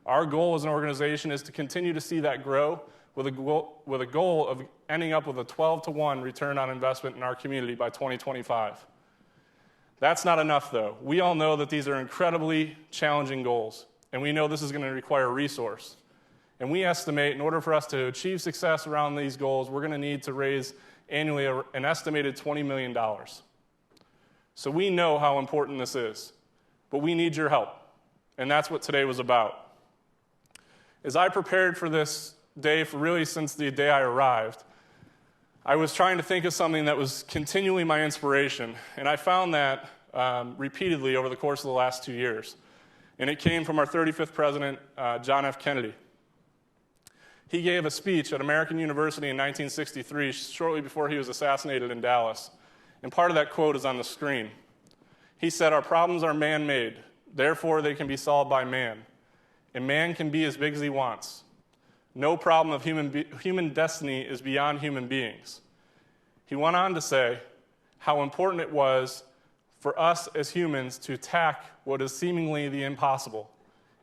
Our goal as an organization is to continue to see that grow with a goal of ending up with a 12-to-1 return on investment in our community by 2025. That's not enough, though. We all know that these are incredibly challenging goals, and we know this is going to require resource. And we estimate in order for us to achieve success around these goals, we're going to need to raise annually an estimated $20 million. So we know how important this is, but we need your help, and that's what today was about. As I prepared for this day, really since the day I arrived, I was trying to think of something that was continually my inspiration, and I found that repeatedly over the course of the last 2 years. And it came from our 35th president, John F. Kennedy. He gave a speech at American University in 1963, shortly before he was assassinated in Dallas. And part of that quote is on the screen. He said, "Our problems are man-made, therefore they can be solved by man. And man can be as big as he wants. No problem of human destiny is beyond human beings." He went on to say how important it was for us as humans to attack what is seemingly the impossible,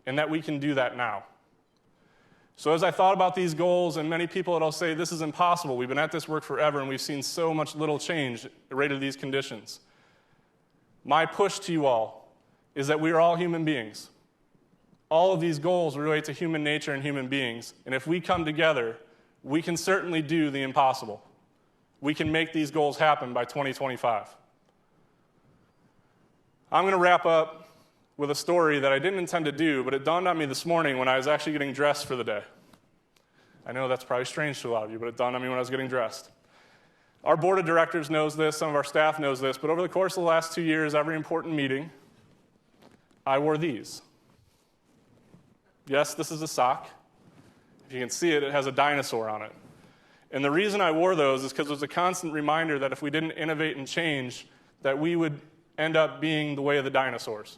and that we can do that now. So as I thought about these goals, and many people that'll say, this is impossible, we've been at this work forever, and we've seen so much little change related to these conditions. My push to you all is that we are all human beings. All of these goals relate to human nature and human beings, and if we come together, we can certainly do the impossible. We can make these goals happen by 2025. I'm going to wrap up with a story that I didn't intend to do, but it dawned on me this morning when I was actually getting dressed for the day. I know that's probably strange to a lot of you, but it dawned on me when I was getting dressed. Our board of directors knows this, some of our staff knows this, but over the course of the last 2 years, every important meeting, I wore these. Yes, this is a sock. If you can see it, it has a dinosaur on it. And the reason I wore those is because it was a constant reminder that if we didn't innovate and change, that we would end up being the way of the dinosaurs.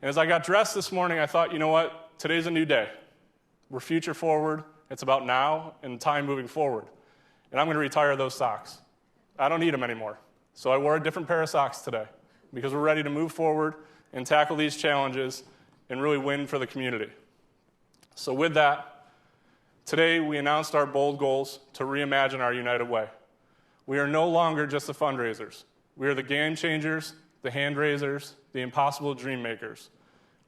And as I got dressed this morning, I thought, you know what? Today's a new day. We're future forward. It's about now and time moving forward. And I'm going to retire those socks. I don't need them anymore. So I wore a different pair of socks today because we're ready to move forward and tackle these challenges and really win for the community. So with that, today we announced our bold goals to reimagine our United Way. We are no longer just the fundraisers. We are the game changers, the hand raisers, the impossible dream makers.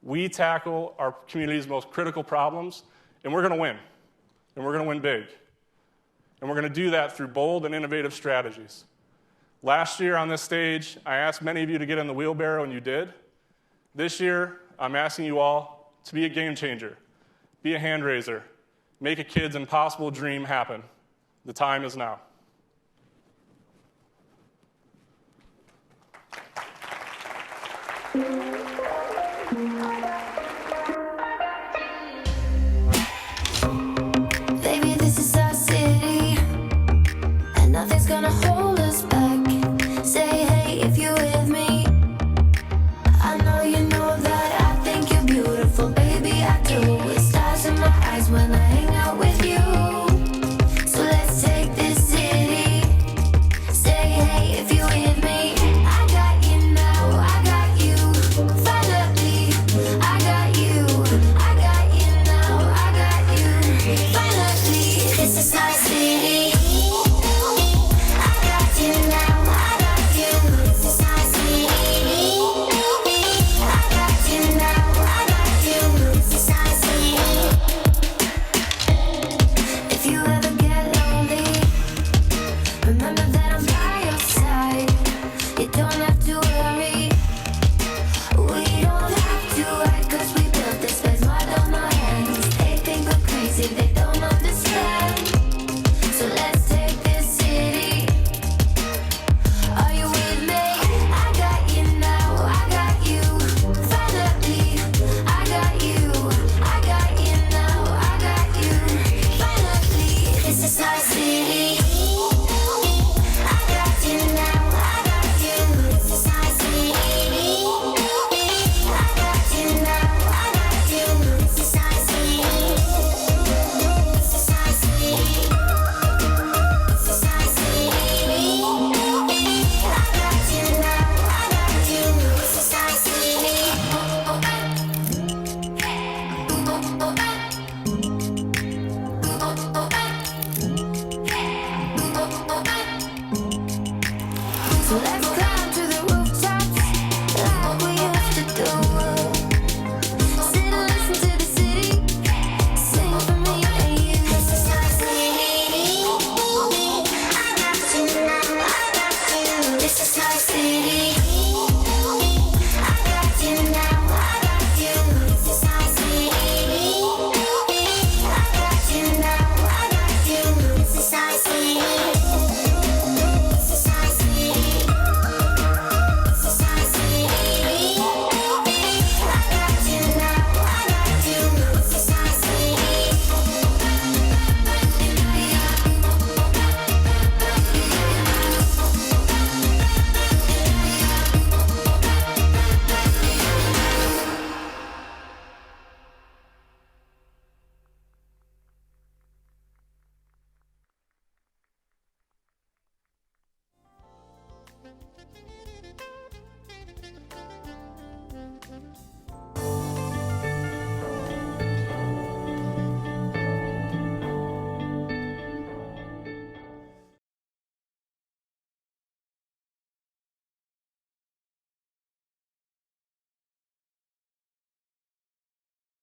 We tackle our community's most critical problems, and we're going to win. And we're going to win big. And we're going to do that through bold and innovative strategies. Last year on this stage, I asked many of you to get in the wheelbarrow, and you did. This year, I'm asking you all to be a game changer, be a hand raiser, make a kid's impossible dream happen. The time is now. Baby, this is our city, and nothing's gonna hold us back. Say hey if you're with me. I know you know that I think you're beautiful, baby, I do. With stars in my eyes when I hang out with you. So let's take this city. Say hey if you're with me. I got you now, I got you. Finally, I got you. I got you now, I got you. Finally, this is our city. I got you now, I got you. This is our city. I got you now, I got you. This is our city. If you ever get lonely, remember that I'm by your side. You don't have to worry. We don't have to hide, 'cause we built this place mud on my hands. They think we're crazy, they don't understand. So let's take this city. Are you with me? I got you now, I got you. Finally, I got you. I got you now, I got you. Finally, this is our city. I got you now, I got you. This is our city. I got you now, I got you. This is our city. This is our city. This is our city. I got you now, I got you. This is our city. So let's